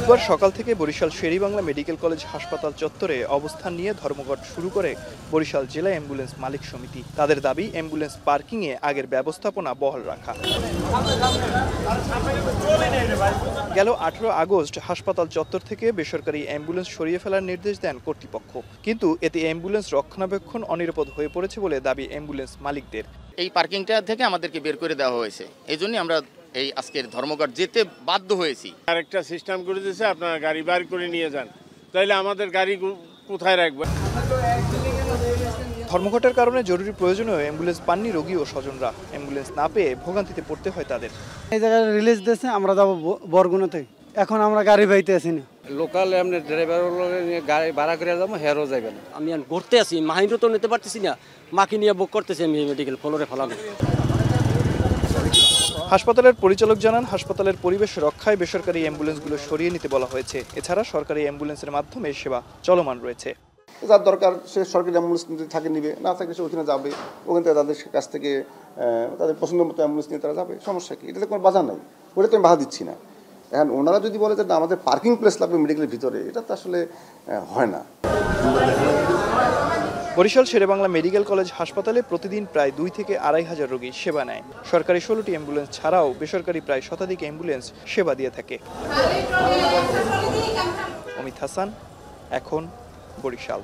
বুধবার সকাল থেকে বরিশাল শেরেবাংলা মেডিকেল কলেজ হাসপাতাল চত্বরে অবস্থান নিয়ে ধর্মঘট শুরু করে বরিশাল জেলা অ্যাম্বুলেন্স মালিক সমিতি। তাদের দাবি অ্যাম্বুলেন্স পার্কিংয়ে আগের ব্যবস্থাপনা বহাল রাখা। গেল 18 আগস্ট হাসপাতাল চত্বর থেকে বেসরকারি অ্যাম্বুলেন্স সরিয়ে ফেলার নির্দেশ দেন কর্তৃপক্ষ, কিন্তু এতে অ্যাম্বুলেন্স রক্ষণাবেক্ষণ অনিরাপদ হয়ে পড়েছে বলে দাবি অ্যাম্বুলেন্স মালিকদের। এই পার্কিংটা থেকে আমাদেরকে বের করে দেওয়া হয়েছে, এই জন্যই আমরা এই আজকের ধর্মঘট যেতে বাধ্য হয়েছি। আরেকটা সিস্টেম করে দিয়েছে, আপনারা গাড়ি বার করে নিয়ে যান, তাইলে আমাদের গাড়ি কোথায় রাখবেন? ধর্মঘটের কারণে জরুরি প্রয়োজনেও অ্যাম্বুলেন্স পাননি রোগী ও স্বজনরা। অ্যাম্বুলেন্স না পেয়ে ভোগান্তিতে পড়তে হয় তাদের। এই জায়গায় রিলিজ দিয়েছে, আমরা যাবো বরগুনা থেকে। এখন আমরা গাড়ি পাইতে আসি না। লোকাল এমনি ড্রাইভার গাড়ি ভাড়া করে যাবো, হেরও যাবে না। আমি ঘুরতে আসি, মাহিন্দ্র তো নিতে পারতেছি না, মাকে নিয়ে বুক করতেছি আমি মেডিকেল ফ্লোরে ফেলানো। হাসপাতালের পরিচালক জানান, হাসপাতালের পরিবেশ রক্ষায় বেসরকারি অ্যাম্বুলেন্সগুলো সরিয়ে নিতে বলা হয়েছে। এছাড়া সরকারি অ্যাম্বুলেন্সের মাধ্যমে সেবা চলমান রয়েছে। যার দরকার সে সরকারি অ্যাম্বুলেন্স থাকে নিবে, না থাকলে সে ওখানে যাবে, ওখান থেকে তাদের কাছ থেকে তাদের পছন্দ মতো অ্যাম্বুলেন্স নিয়ে তারা যাবে। সমস্যা কি? এটাতে কোনো বাধা নাই, ওটা তো আমি বাধা দিচ্ছি না। এখন ওনারা যদি বলে যে আমাদের পার্কিং প্লেস লাগবে মেডিকেলের ভিতরে, এটা তো আসলে হয় না। বরিশাল শেরেবাংলা মেডিকেল কলেজ হাসপাতালে প্রতিদিন প্রায় 2 থেকে 2.5 হাজার রোগী সেবা নেয়। সরকারি 16টি অ্যাম্বুলেন্স ছাড়াও বেসরকারি প্রায় শতাধিক অ্যাম্বুলেন্স সেবা দিয়ে থাকে। অমিত হাসান, এখন, বরিশাল।